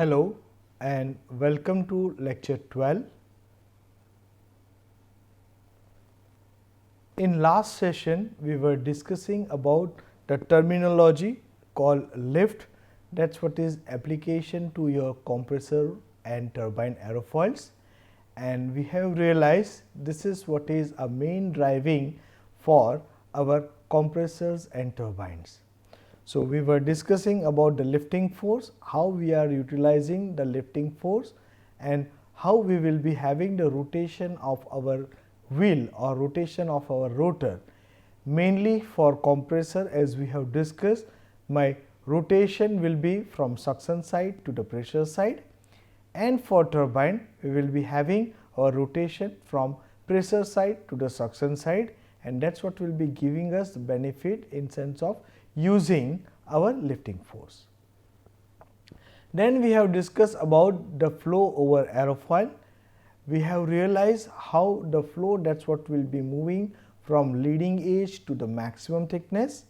Hello and welcome to lecture 12. In last session, we were discussing about the terminology called lift. That's what is application to your compressor and turbine airfoils, and we have realized this is what is a main driving for our compressors and turbines. So, we were discussing about the lifting force, how we are utilizing the lifting force and how we will be having the rotation of our wheel or rotation of our rotor. Mainly for compressor, as we have discussed, my rotation will be from suction side to the pressure side, and for turbine we will be having our rotation from pressure side to the suction side, and that is what will be giving us the benefit in sense of using our lifting force. Then we have discussed about the flow over aerofoil. We have realized how the flow, that is what will be moving from leading edge to the maximum thickness,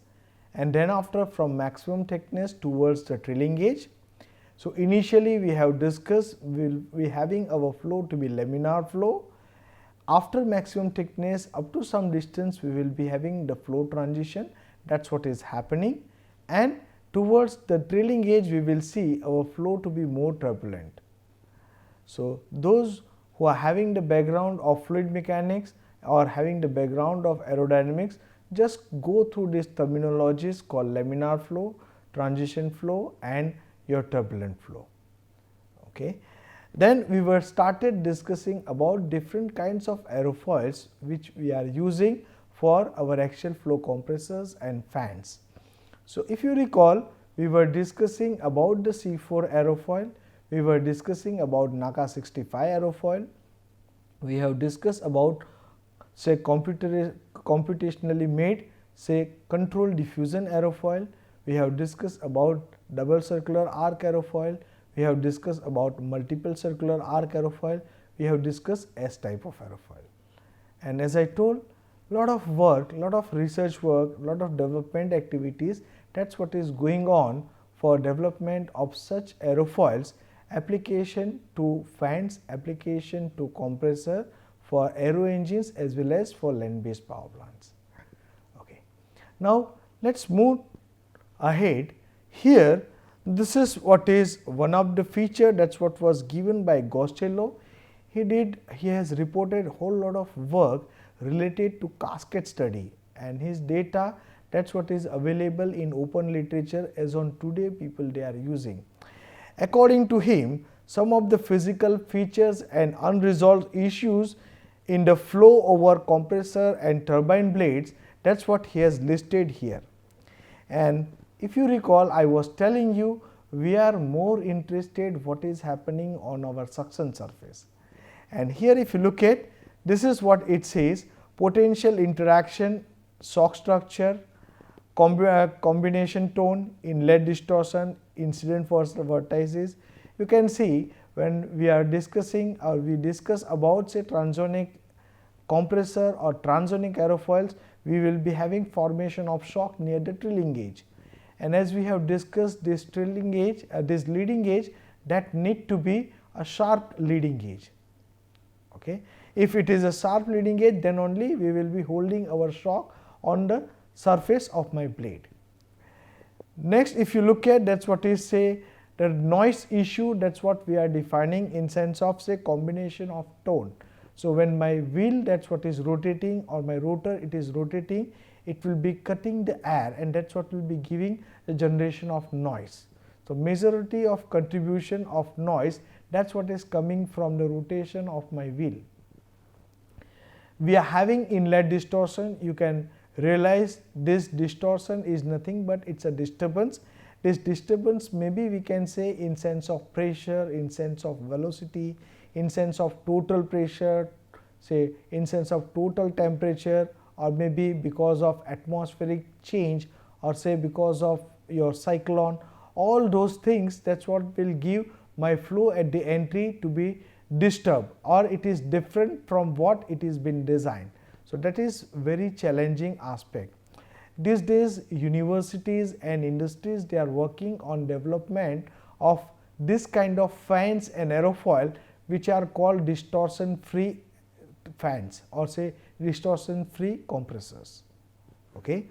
and then after from maximum thickness towards the trailing edge. So, initially we have discussed we will be having our flow to be laminar flow. After maximum thickness up to some distance we will be having the flow transition, that is what is happening, and towards the trailing edge we will see our flow to be more turbulent. So, those who are having the background of fluid mechanics or having the background of aerodynamics, just go through these terminologies called laminar flow, transition flow and your turbulent flow. Okay. Then we were started discussing about different kinds of aerofoils which we are using for our axial flow compressors and fans. So, if you recall, we were discussing about the C4 aerofoil, we were discussing about NACA 65 aerofoil, we have discussed about say computationally made say controlled diffusion aerofoil, we have discussed about double circular arc aerofoil, we have discussed about multiple circular arc aerofoil, we have discussed S type of aerofoil. And as I told, lot of work, lot of research work, lot of development activities, that is what is going on for development of such aerofoils, application to fans, application to compressor, for aero engines as well as for land based power plants. Okay. Now, let us move ahead. Here this is what is one of the feature, that is what was given by Gostello. He has reported whole lot of work related to cascade study, and his data, that is what is available in open literature as on today people they are using. According to him, some of the physical features and unresolved issues in the flow over compressor and turbine blades, that is what he has listed here. And if you recall, I was telling you we are more interested what is happening on our suction surface. And here if you look at, this is what it says: potential interaction, shock structure, combination tone, inlet distortion, incident force vortices. You can see when we are discussing or we discuss about say transonic compressor or transonic aerofoils, we will be having formation of shock near the trailing edge. And as we have discussed, this trailing edge, this leading edge, that need to be a sharp leading edge. Okay. If it is a sharp leading edge, then only we will be holding our shock on the surface of my blade. Next, if you look at, that is what is say the noise issue, that is what we are defining in sense of say combination of tone. So, when my wheel, that is what is rotating, or my rotor it is rotating, it will be cutting the air, and that is what will be giving the generation of noise. So, majority of contribution of noise, that is what is coming from the rotation of my wheel. We are having inlet distortion. You can realize this distortion is nothing but it is a disturbance. This disturbance maybe we can say in sense of pressure, in sense of velocity, in sense of total pressure, say in sense of total temperature, or maybe because of atmospheric change, or say because of your cyclone. All those things, that is what will give my flow at the entry to be disturbed, or it is different from what it is been designed. So, that is very challenging aspect. These days universities and industries, they are working on development of this kind of fans and aerofoil which are called distortion free fans or say distortion free compressors. Okay.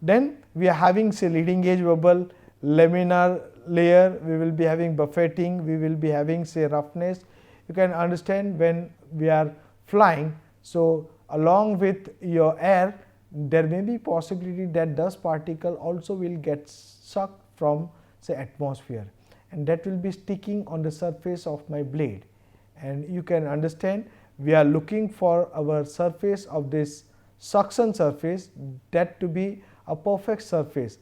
Then we are having say leading edge bubble, laminar layer, we will be having buffeting, we will be having say roughness. You can understand when we are flying, so along with your air there may be possibility that dust particle also will get sucked from say atmosphere, and that will be sticking on the surface of my blade. And you can understand we are looking for our surface of this suction surface that to be a perfect surface.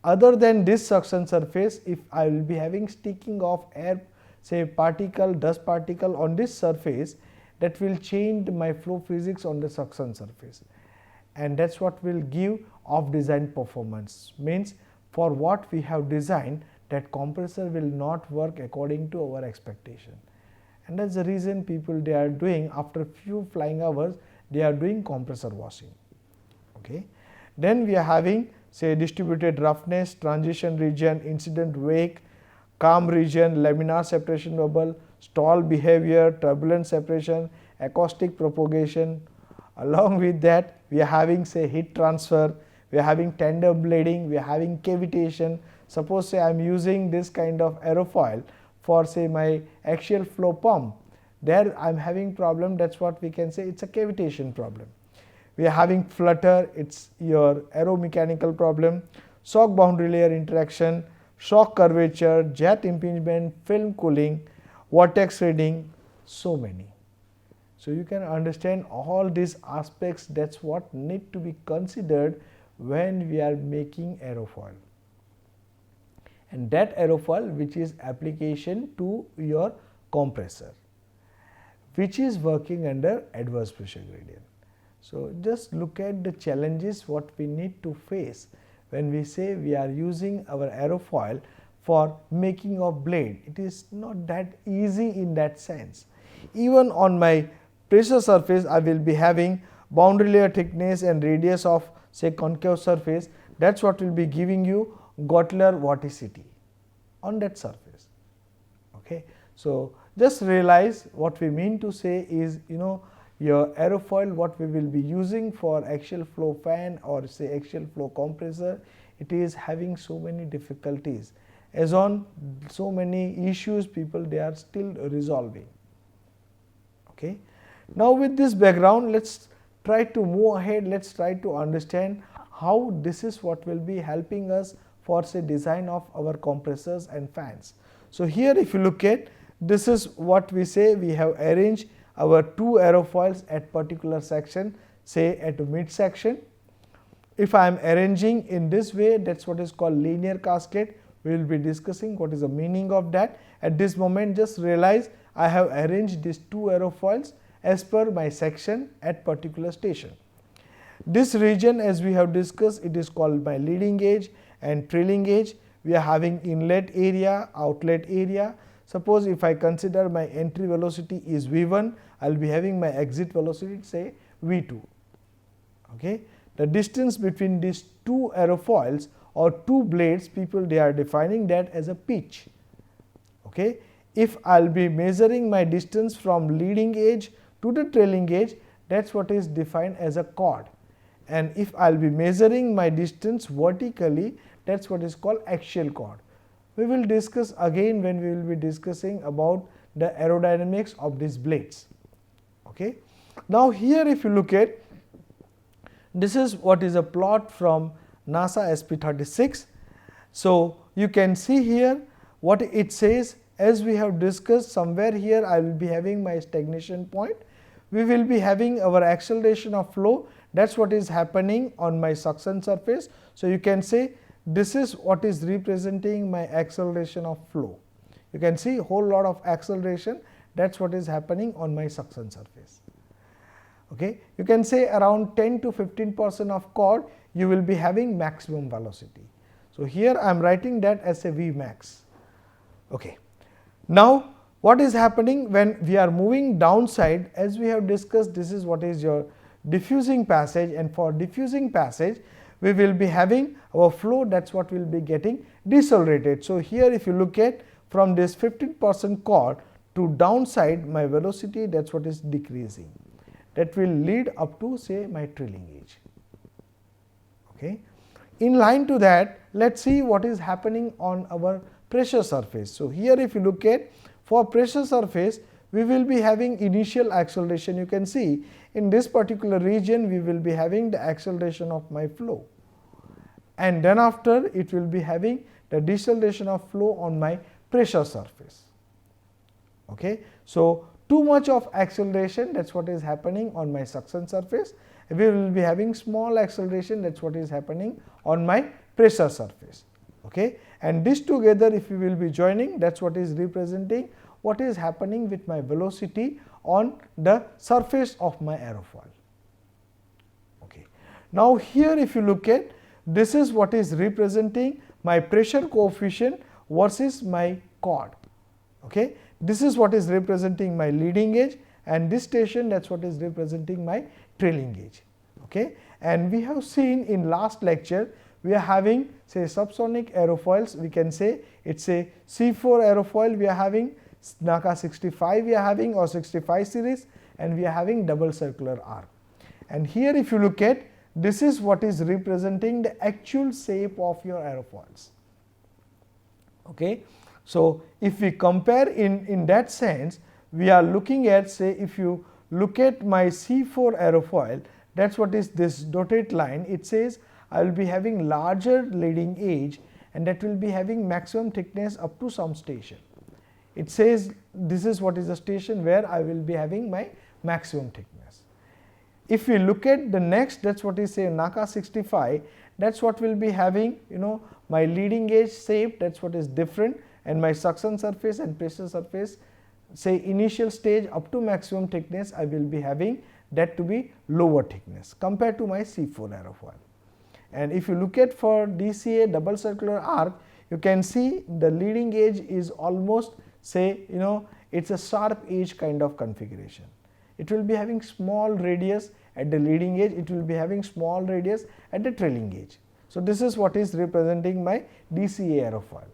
Other than this suction surface, if I will be having sticking of air say particle, dust particle on this surface, that will change my flow physics on the suction surface, and that is what will give off design performance. Means for what we have designed, that compressor will not work according to our expectation, and that is the reason people they are doing after few flying hours they are doing compressor washing. Okay. Then we are having say distributed roughness, transition region, incident wake, calm region, laminar separation bubble, stall behavior, turbulent separation, acoustic propagation. Along with that we are having say heat transfer, we are having tender blading, we are having cavitation. Suppose say I am using this kind of aerofoil for say my axial flow pump, there I am having problem, that is what we can say it is a cavitation problem. We are having flutter, it is your aeromechanical problem, shock boundary layer interaction, shock curvature, jet impingement, film cooling, vortex reading, so many. So you can understand all these aspects, that is what need to be considered when we are making aerofoil. And that aerofoil which is application to your compressor, which is working under adverse pressure gradient. So just look at the challenges what we need to face when we say we are using our aerofoil for making of blade. It is not that easy in that sense. Even on my pressure surface I will be having boundary layer thickness and radius of say concave surface, that is what will be giving you Gottler vorticity on that surface. Okay. So just realize what we mean to say is, your aerofoil what we will be using for axial flow fan or say axial flow compressor, it is having so many difficulties, as on so many issues people they are still resolving. Okay. Now with this background, let us try to move ahead, let us try to understand how this is what will be helping us for say design of our compressors and fans. So here if you look at, this is what we say we have arranged our two aerofoils at particular section, say at mid section. If I am arranging in this way, that is what is called linear cascade. We will be discussing what is the meaning of that. At this moment just realize I have arranged these two aerofoils as per my section at particular station. This region as we have discussed, it is called my leading edge and trailing edge. We are having inlet area, outlet area. Suppose if I consider my entry velocity is V1, I will be having my exit velocity say V2. Okay. The distance between these two aerofoils or two blades, people they are defining that as a pitch. Okay. If I will be measuring my distance from leading edge to the trailing edge, that is what is defined as a chord, and if I will be measuring my distance vertically, that is what is called axial chord. We will discuss again when we will be discussing about the aerodynamics of these blades. Okay. Now here if you look at, this is what is a plot from NASA SP36. So you can see here what it says, as we have discussed somewhere here I will be having my stagnation point. We will be having our acceleration of flow, that is what is happening on my suction surface. So you can say this is what is representing my acceleration of flow. You can see whole lot of acceleration, that is what is happening on my suction surface. Okay. You can say around 10 to 15% of chord you will be having maximum velocity. So here I am writing that as a V max. Okay. Now what is happening when we are moving downside, as we have discussed, this is what is your diffusing passage, and for diffusing passage we will be having our flow, that is what will be getting decelerated. So here if you look at from this 15% chord to downside, my velocity, that is what is decreasing. That will lead up to say my trailing edge. Okay. In line to that, let us see what is happening on our pressure surface. So, here if you look at for pressure surface, we will be having initial acceleration. You can see in this particular region we will be having the acceleration of my flow, and then after it will be having the deceleration of flow on my pressure surface. Okay. So, too much of acceleration, that is what is happening on my suction surface. We will be having small acceleration, that is what is happening on my pressure surface. Okay. And this together if we will be joining, that is what is representing what is happening with my velocity on the surface of my aerofoil. Okay. Now, here if you look at, this is what is representing my pressure coefficient versus my chord. Okay. This is what is representing my leading edge, and this station, that is what is representing my trailing edge. Okay. And we have seen in last lecture, we are having say subsonic aerofoils, we can say it is a C4 aerofoil, we are having NACA 65, we are having or 65 series, and we are having double circular arc. And here if you look at, this is what is representing the actual shape of your aerofoils. Okay. So, if we compare in that sense, we are looking at say if you look at my C4 aerofoil, that is what is this dotted line, it says I will be having larger leading edge, and that will be having maximum thickness up to some station. It says this is what is the station where I will be having my maximum thickness. If we look at the next, that is what is say NACA 65, that is what will be having my leading edge shape, that is what is different, and my suction surface and pressure surface say initial stage up to maximum thickness, I will be having that to be lower thickness compared to my C4 aerofoil. And if you look at for DCA double circular arc, you can see the leading edge is almost say it is a sharp edge kind of configuration. It will be having small radius at the leading edge, it will be having small radius at the trailing edge. So, this is what is representing my DCA aerofoil.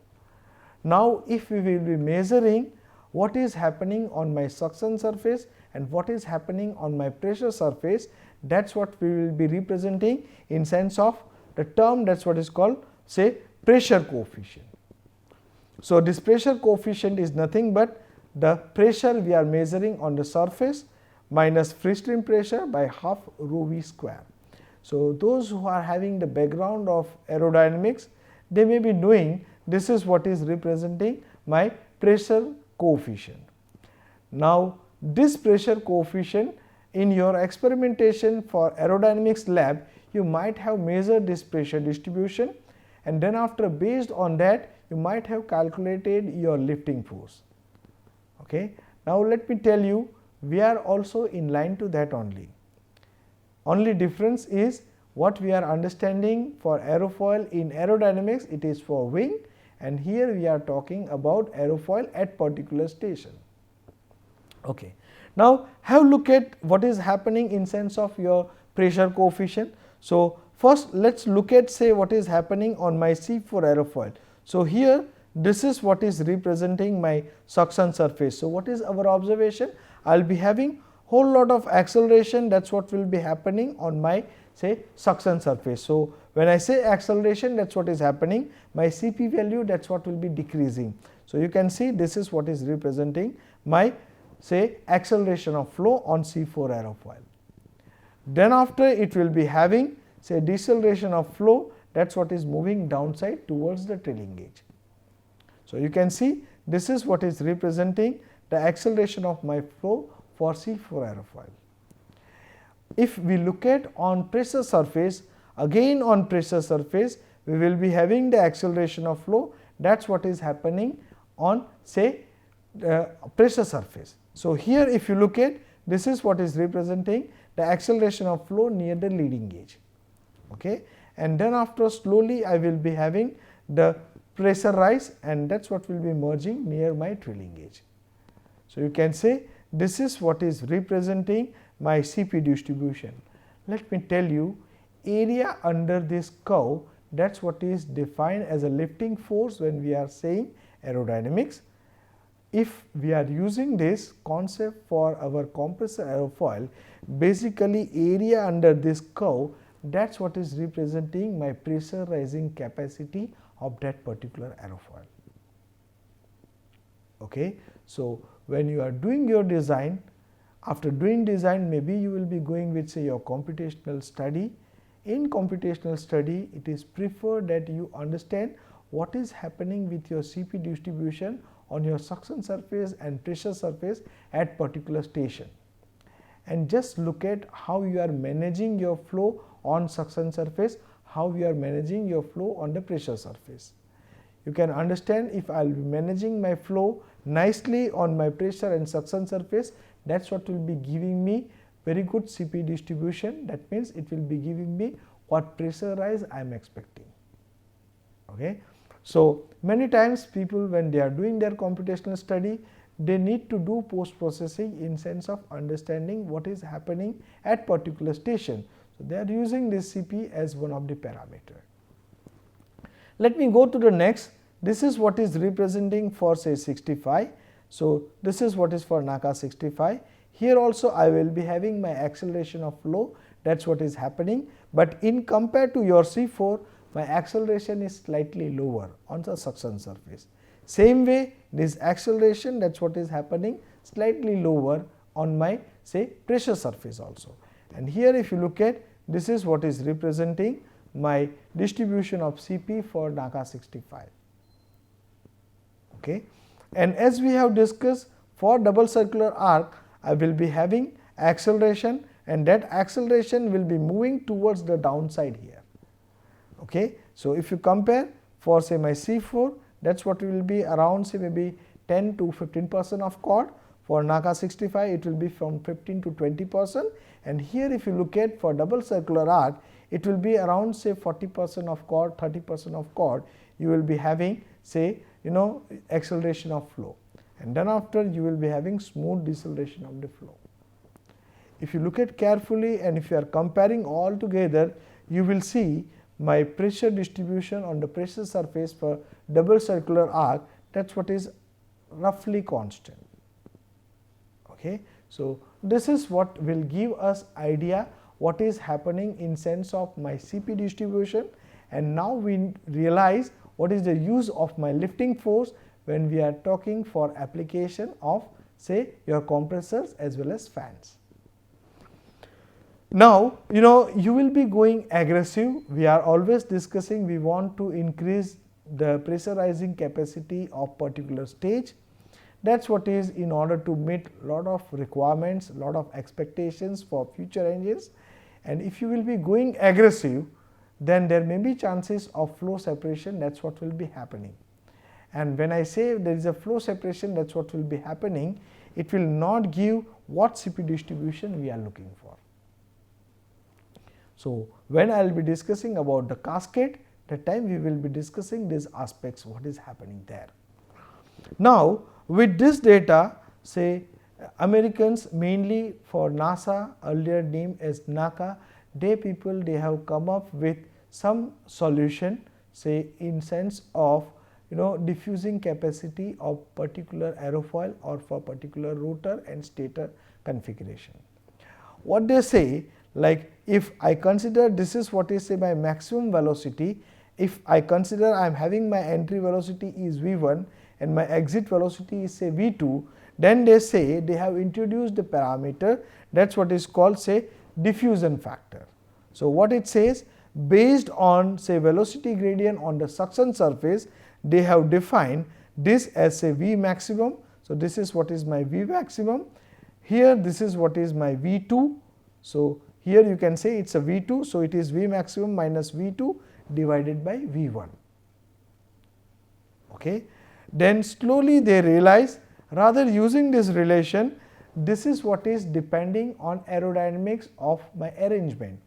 Now, if we will be measuring what is happening on my suction surface and what is happening on my pressure surface, that is what we will be representing in sense of the term, that is what is called say pressure coefficient. So, this pressure coefficient is nothing but the pressure we are measuring on the surface minus free stream pressure by half rho v square. So, those who are having the background of aerodynamics, they may be knowing this is what is representing my pressure coefficient. Now, this pressure coefficient in your experimentation for aerodynamics lab, you might have measured this pressure distribution, and then after based on that you might have calculated your lifting force. Okay. Now, let me tell you, we are also in line to that only. Only difference is what we are understanding for aerofoil in aerodynamics, it is for wing, and here we are talking about aerofoil at particular station. Okay. Now, have a look at what is happening in sense of your pressure coefficient. So, first let us look at say what is happening on my C4 aerofoil. So, here this is what is representing my suction surface. So, what is our observation? I will be having whole lot of acceleration, that is what will be happening on my say suction surface. So, when I say acceleration, that is what is happening, my Cp value, that is what will be decreasing. So, you can see this is what is representing my say acceleration of flow on C4 aerofoil. Then after it will be having say deceleration of flow, that is what is moving downside towards the trailing edge. So, you can see this is what is representing the acceleration of my flow for C4 aerofoil. If we look at on pressure surface, again on pressure surface we will be having the acceleration of flow, that is what is happening on say pressure surface. So, here if you look at, this is what is representing the acceleration of flow near the leading edge. Okay. And then after slowly I will be having the pressure rise, and that is what will be merging near my trailing edge. So, you can say this is what is representing my Cp distribution. Let me tell you, area under this curve, that is what is defined as a lifting force when we are saying aerodynamics. If we are using this concept for our compressor airfoil, basically area under this curve, that is what is representing my pressurizing capacity of that particular airfoil. Okay. So, when you are doing your design, after doing design, maybe you will be going with say your computational study. In computational study, it is preferred that you understand what is happening with your Cp distribution on your suction surface and pressure surface at particular station, and just look at how you are managing your flow on suction surface, how you are managing your flow on the pressure surface. You can understand if I will be managing my flow nicely on my pressure and suction surface, that is what will be giving me very good Cp distribution. That means, it will be giving me what pressure rise I am expecting. Okay. So, many times people when they are doing their computational study, they need to do post processing in sense of understanding what is happening at particular station. So, they are using this Cp as one of the parameter. Let me go to the next. This is what is representing for say 65. So, this is what is for NACA 65. Here also I will be having my acceleration of flow, that is what is happening, but in compared to your C4, my acceleration is slightly lower on the suction surface. Same way this acceleration, that is what is happening, slightly lower on my say pressure surface also. And here if you look at, this is what is representing my distribution of Cp for NACA 65. Okay. And as we have discussed, for double circular arc, I will be having acceleration, and that acceleration will be moving towards the downside here. Okay. So, if you compare for say my C4, that is what will be around say maybe 10 to 15% of chord. For NACA 65, it will be from 15 to 20%, and here if you look at for double circular arc, it will be around say 40% of chord, 30% of chord, you will be having say acceleration of flow, and then after you will be having smooth deceleration of the flow. If you look at carefully and if you are comparing all together, you will see my pressure distribution on the pressure surface for double circular arc, that is what is roughly constant. Okay. So, this is what will give us idea what is happening in sense of my Cp distribution, and now we realize what is the use of my lifting force when we are talking for application of say your compressors as well as fans. Now, you will be going aggressive. We are always discussing we want to increase the pressurizing capacity of particular stage. That is what is in order to meet lot of requirements, lot of expectations for future engines, and if you will be going aggressive, then there may be chances of flow separation, that is what will be happening. And when I say there is a flow separation, that is what will be happening, it will not give what Cp distribution we are looking for. So, when I will be discussing about the cascade, that time we will be discussing these aspects, what is happening there. Now, with this data, say Americans mainly for NASA, earlier named as NACA, they have come up with some solution say in sense of diffusing capacity of particular aerofoil or for particular rotor and stator configuration. What they say, like if I consider this is what is say my maximum velocity, if I consider I am having my entry velocity is V1 and my exit velocity is say V2, then they say they have introduced the parameter, that is what is called say diffusion factor. So, what it says, based on say velocity gradient on the suction surface, they have defined this as say V maximum. So, this is what is my V maximum, here this is what is my V2. So, here you can say it is a V2. So, it is V maximum minus V2 divided by V1. Okay. Then slowly they realize, rather using this relation, this is what is depending on aerodynamics of my arrangement.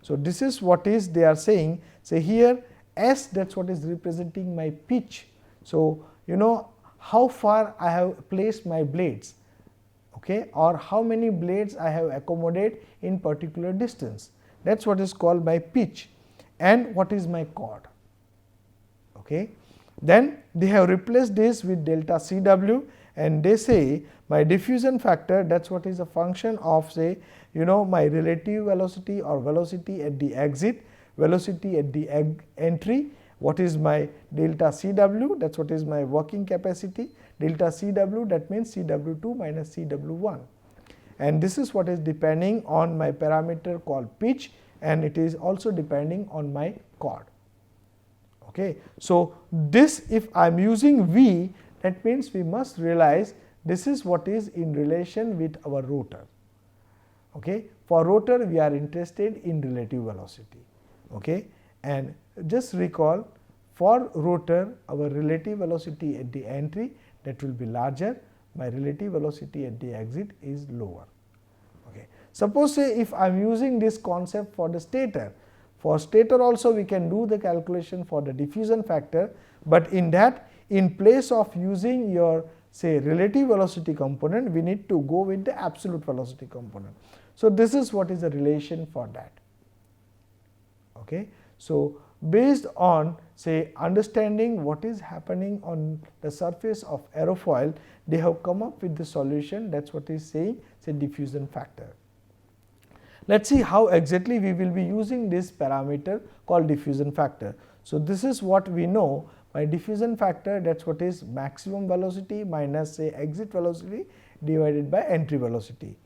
So, this is what is they are saying, say here S, that is what is representing my pitch. So, how far I have placed my blades, okay, or how many blades I have accommodated in particular distance, that is what is called my pitch, and what is my chord. Okay. Then they have replaced this with delta CW, and they say my diffusion factor, that is what is a function of say my relative velocity or velocity at the exit, velocity at the entry, what is my delta CW, that is what is my working capacity, delta CW, that means CW2 minus CW1, and this is what is depending on my parameter called pitch, and it is also depending on my chord. Okay. So, this if I am using V, that means we must realize this is what is in relation with our rotor. Okay. For rotor we are interested in relative velocity, okay. And just recall, for rotor our relative velocity at the entry, that will be larger, my relative velocity at the exit is lower. Okay. Suppose say if I am using this concept for the stator, for stator also we can do the calculation for the diffusion factor, but in that, in place of using your say relative velocity component, we need to go with the absolute velocity component. So, this is what is the relation for that. Okay. So, based on say understanding what is happening on the surface of aerofoil, they have come up with the solution, that is what is saying say diffusion factor. Let us see how exactly we will be using this parameter called diffusion factor. So, this is what we know, my diffusion factor, that is what is maximum velocity minus say exit velocity divided by entry velocity.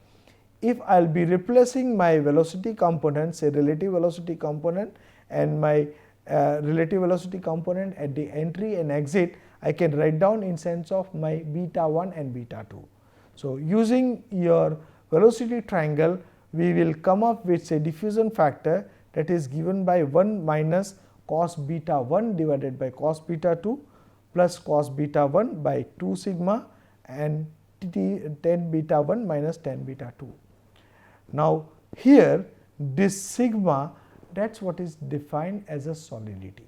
If I will be replacing my velocity component, say relative velocity component, and my relative velocity component at the entry and exit, I can write down in sense of my beta 1 and beta 2. So, using your velocity triangle, we will come up with say diffusion factor, that is given by 1 minus cos beta 1 divided by cos beta 2 plus cos beta 1 by 2 sigma and tan beta 1 minus tan beta 2. Now, here this sigma, that is what is defined as a solidity.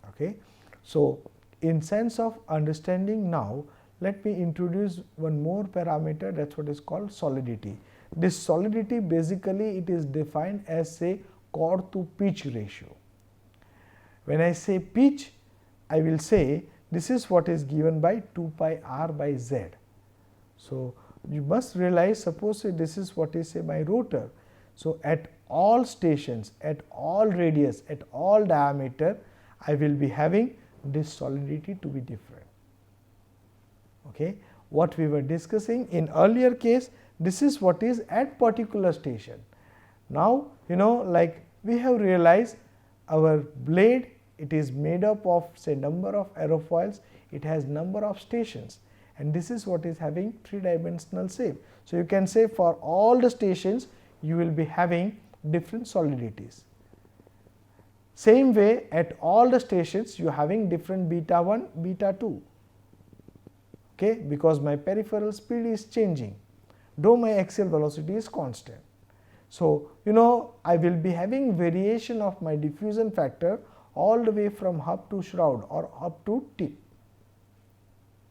Okay. So, in sense of understanding now, let me introduce one more parameter, that is what is called solidity. This solidity basically it is defined as say chord to pitch ratio. When I say pitch, I will say this is what is given by 2 pi r by z. So, you must realize, suppose say this is what is say my rotor. So, at all stations, at all radius, at all diameter, I will be having this solidity to be different. Okay. What we were discussing in earlier case, this is what is at particular station. Now, like we have realized our blade, it is made up of say number of aerofoils, it has number of stations, and this is what is having 3-dimensional shape. So, you can say for all the stations you will be having different solidities. Same way at all the stations you are having different beta 1, beta 2, okay, because my peripheral speed is changing, though my axial velocity is constant. So, I will be having variation of my diffusion factor all the way from hub to shroud or hub to tip.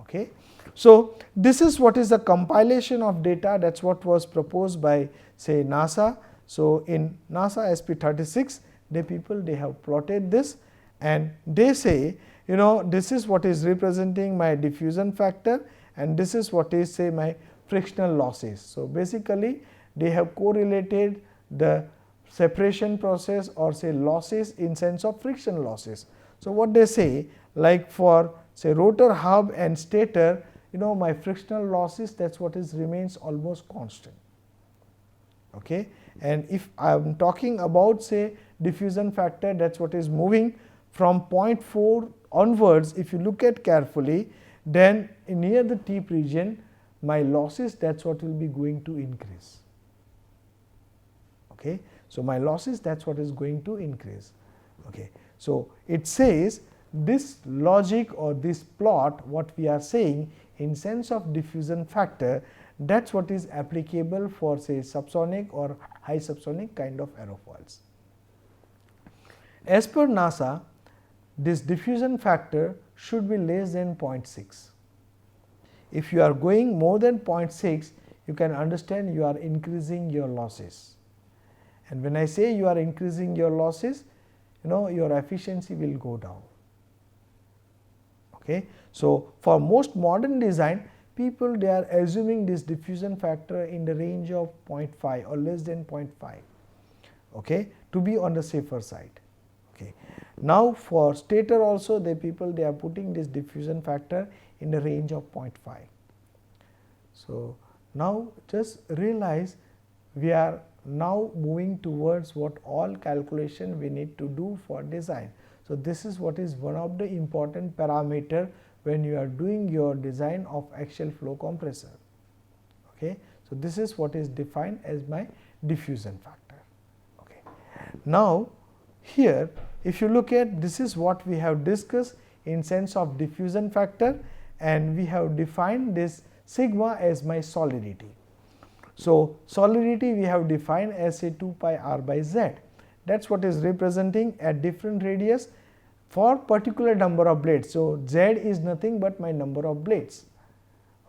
Okay. So, this is what is the compilation of data, that is what was proposed by say NASA. So, in NASA SP36, they have plotted this, and they say this is what is representing my diffusion factor, and this is what is say my frictional losses. So, basically they have correlated the separation process or say losses in sense of friction losses. So, what they say, like for say rotor hub and stator, my frictional losses, that is what is remains almost constant. Okay. And if I am talking about say diffusion factor, that is what is moving from 0.4 onwards, if you look at carefully, then near the tip region my losses, that is what will be going to increase. Okay. So, my losses, that is what is going to increase. Okay. So, it says this logic or this plot, what we are saying in sense of diffusion factor, that is what is applicable for say subsonic or high subsonic kind of aerofoils. As per NASA, this diffusion factor should be less than 0.6. If you are going more than 0.6, you can understand you are increasing your losses. And when I say you are increasing your losses, your efficiency will go down. Okay. So, for most modern design, people they are assuming this diffusion factor in the range of 0.5 or less than 0.5, okay, to be on the safer side. Okay. Now, for stator also the people they are putting this diffusion factor in the range of 0.5. So, now just realize we are now moving towards what all calculation we need to do for design. So, this is what is one of the important parameter when you are doing your design of axial flow compressor. Okay. So, this is what is defined as my diffusion factor. Okay. Now, here if you look at, this is what we have discussed in sense of diffusion factor, and we have defined this sigma as my solidity. So, solidity we have defined as a 2 pi r by z, that is what is representing at different radius for particular number of blades. So, z is nothing but my number of blades.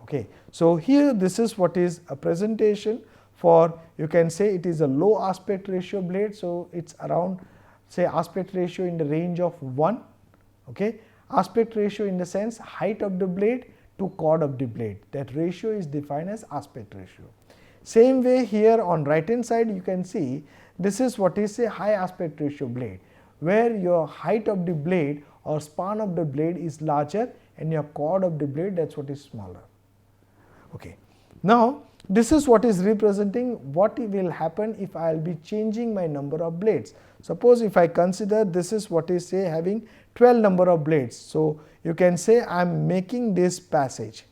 Okay. So, here this is what is a presentation for, you can say it is a low aspect ratio blade. So, it is around say aspect ratio in the range of 1, okay. Aspect ratio in the sense height of the blade to chord of the blade, that ratio is defined as aspect ratio. Same way here on right hand side you can see this is what is a high aspect ratio blade, where your height of the blade or span of the blade is larger and your chord of the blade, that is what is smaller. Okay. Now, this is what is representing what will happen if I will be changing my number of blades. Suppose if I consider this is what is say having 12 number of blades. So, you can say I am making this passage.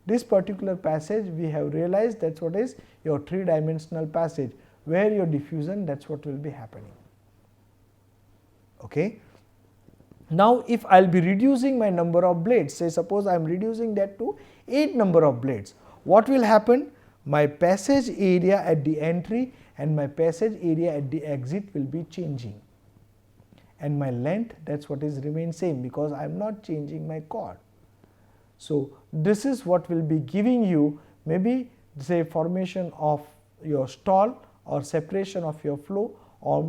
This particular passage we have realized that is what is your 3-dimensional passage, where your diffusion, that is what will be happening. Okay. Now, if I will be reducing my number of blades, say suppose I am reducing that to 8 number of blades, what will happen? My passage area at the entry and my passage area at the exit will be changing, and my length, that is what is remain same, because I am not changing my chord. So, this is what will be giving you maybe say formation of your stall or separation of your flow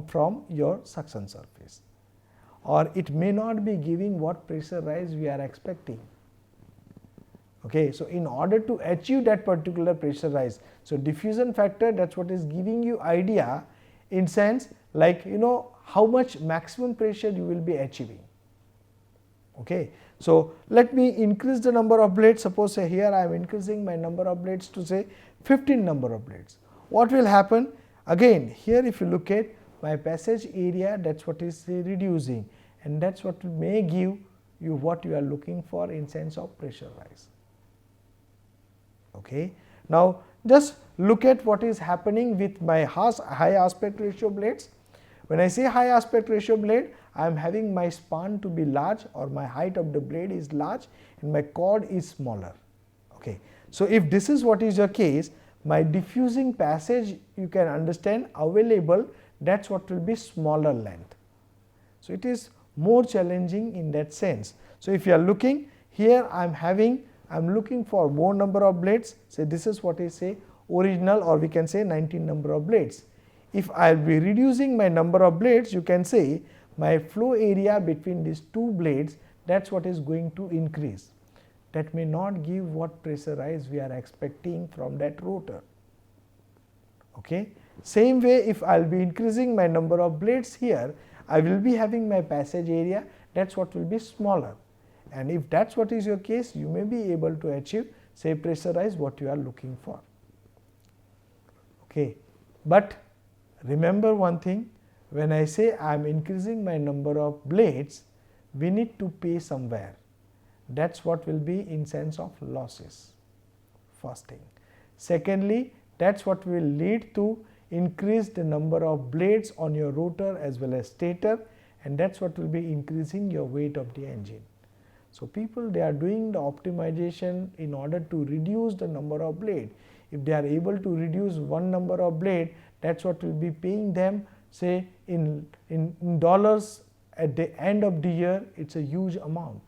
from your suction surface, or it may not be giving what pressure rise we are expecting. Okay. So, in order to achieve that particular pressure rise, so diffusion factor, that is what is giving you idea in sense like how much maximum pressure you will be achieving. Okay. So, let me increase the number of blades. Suppose say here I am increasing my number of blades to say 15 number of blades. What will happen? Again here if you look at my passage area, that is what is say reducing, and that is what may give you what you are looking for in sense of pressure rise. Okay. Now, just look at what is happening with my high aspect ratio blades. When I say high aspect ratio blade, I am having my span to be large, or my height of the blade is large and my chord is smaller. Okay. So, if this is what is your case, my diffusing passage you can understand available, that is what will be smaller length. So, it is more challenging in that sense. So, if you are looking here, I am looking for more number of blades, say this is what is say original, or we can say 19 number of blades. If I will be reducing my number of blades, you can say my flow area between these two blades, that is what is going to increase. That may not give what pressure rise we are expecting from that rotor. Okay. Same way if I will be increasing my number of blades here, I will be having my passage area, that is what will be smaller, and if that is what is your case, you may be able to achieve say pressure rise what you are looking for. Okay. But remember one thing, when I say I am increasing my number of blades, we need to pay somewhere, that is what will be in sense of losses, first thing. Secondly, that is what will lead to increase the number of blades on your rotor as well as stator, and that is what will be increasing your weight of the engine. So, people they are doing the optimization in order to reduce the number of blade. If they are able to reduce one number of blade, that is what will be paying them say in dollars at the end of the year, it is a huge amount.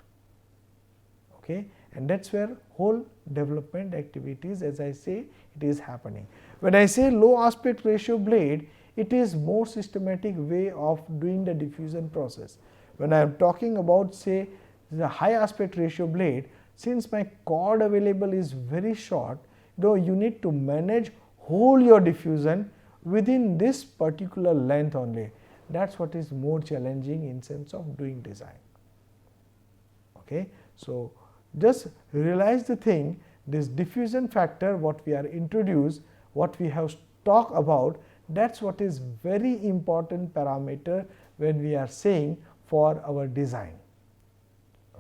Okay. And that is where whole development activities, as I say, it is happening. When I say low aspect ratio blade, it is more systematic way of doing the diffusion process. When I am talking about say this is a high aspect ratio blade, since my chord available is very short, you need to manage whole your diffusion within this particular length only. That is what is more challenging in sense of doing design. Okay. So, just realize the thing, this diffusion factor what we are introduced, what we have talked about, that is what is very important parameter when we are saying for our design.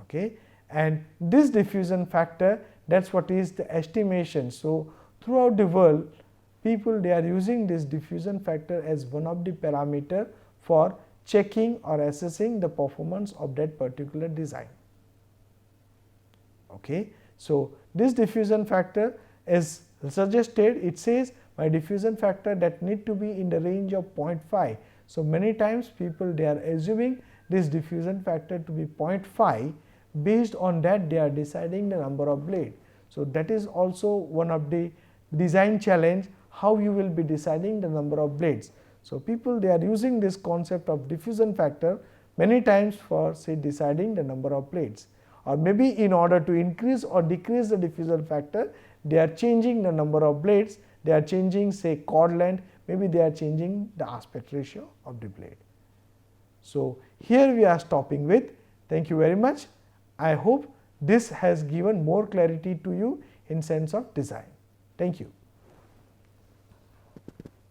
Okay. And this diffusion factor, that is what is the estimation. So, throughout the world people they are using this diffusion factor as one of the parameter for checking or assessing the performance of that particular design. Okay. So, this diffusion factor is suggested, it says my diffusion factor that need to be in the range of 0.5. So, many times people they are assuming this diffusion factor to be 0.5, based on that they are deciding the number of blade. So, that is also one of the design challenge, how you will be deciding the number of blades. So, people they are using this concept of diffusion factor many times for say deciding the number of blades, or maybe in order to increase or decrease the diffusion factor they are changing the number of blades, they are changing say chord length, maybe they are changing the aspect ratio of the blade. So, here we are stopping with. Thank you very much. I hope this has given more clarity to you in sense of design. Thank you.